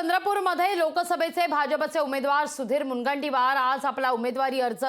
चंद्रपूरमध्ये लोकसभेचे भाजपचे उमेदवार सुधीर मुनगंटीवार आज आपला उमेदवारी अर्ज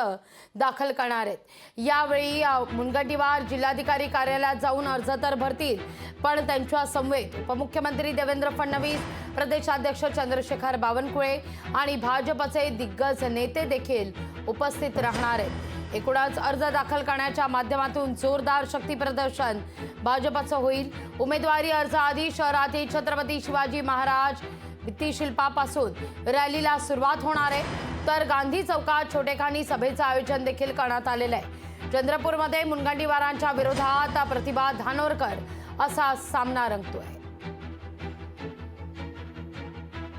दाखल करणार आहेत। यावेळी मुनगंटीवार जिल्हाधिकारी कार्यालयात जाऊन अर्ज तर भरतील, पण त्यांच्या समवेत उपमुख्यमंत्री देवेंद्र फडणवीस, प्रदेशाध्यक्ष चंद्रशेखर बावनकुळे आणि भाजपचे दिग्गज नेते देखील उपस्थित राहणार आहेत। एकूणच अर्ज दाखल करण्याच्या माध्यमातून जोरदार शक्ती प्रदर्शन भाजपचं होईल। उमेदवारी अर्ज आधी शहरातील छत्रपती शिवाजी महाराज भित्तिशिल्पापासून रॅलीला सुरुवात होणार आहे, तर गांधी चौकात छोटेखानी सभेचं आयोजन देखील करण्यात आलेलं आहे। चंद्रपूरमध्ये मुनगंटीवारांच्या विरोधात प्रतिभा धानोरकर असा सामना रंगतोय।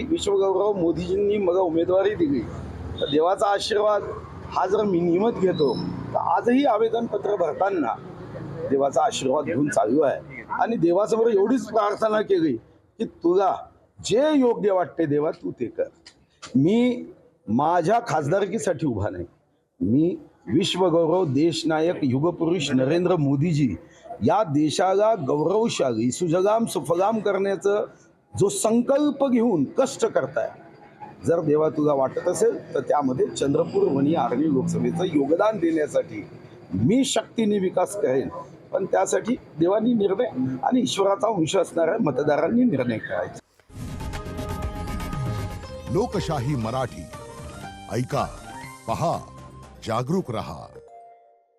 विश्वगौरव मोदीजींनी मला उमेदवारी दिली तर देवाचा आशीर्वाद हा जर मी नियमित घेतो तर आजही आवेदन पत्र भरताना देवाचा आशीर्वाद घेऊन चालू आहे आणि देवासमोर एवढीच प्रार्थना केली की तुला जे योग्य वाटते देवा तू ते कर। मी माझ्या खासदारकीसाठी उभा नाही, मी विश्वगौरव देशनायक युगपुरुष नरेंद्र मोदीजी या देशाला गौरवशाली सुजलाम सुफलाम करण्याचं जो संकल्प घेऊन कष्ट करताय, जर देवा तुला वाटत असेल तर त्यामध्ये चंद्रपूर वणी आर्णी लोकसभेचं योगदान देण्यासाठी मी शक्तीने विकास करेन, पण त्यासाठी देवानी निर्णय आणि ईश्वराचा अंश असणाऱ्या मतदारांनी निर्णय करायचा। लोकशाही मराठी ऐका, पहा, जागरूक रहा।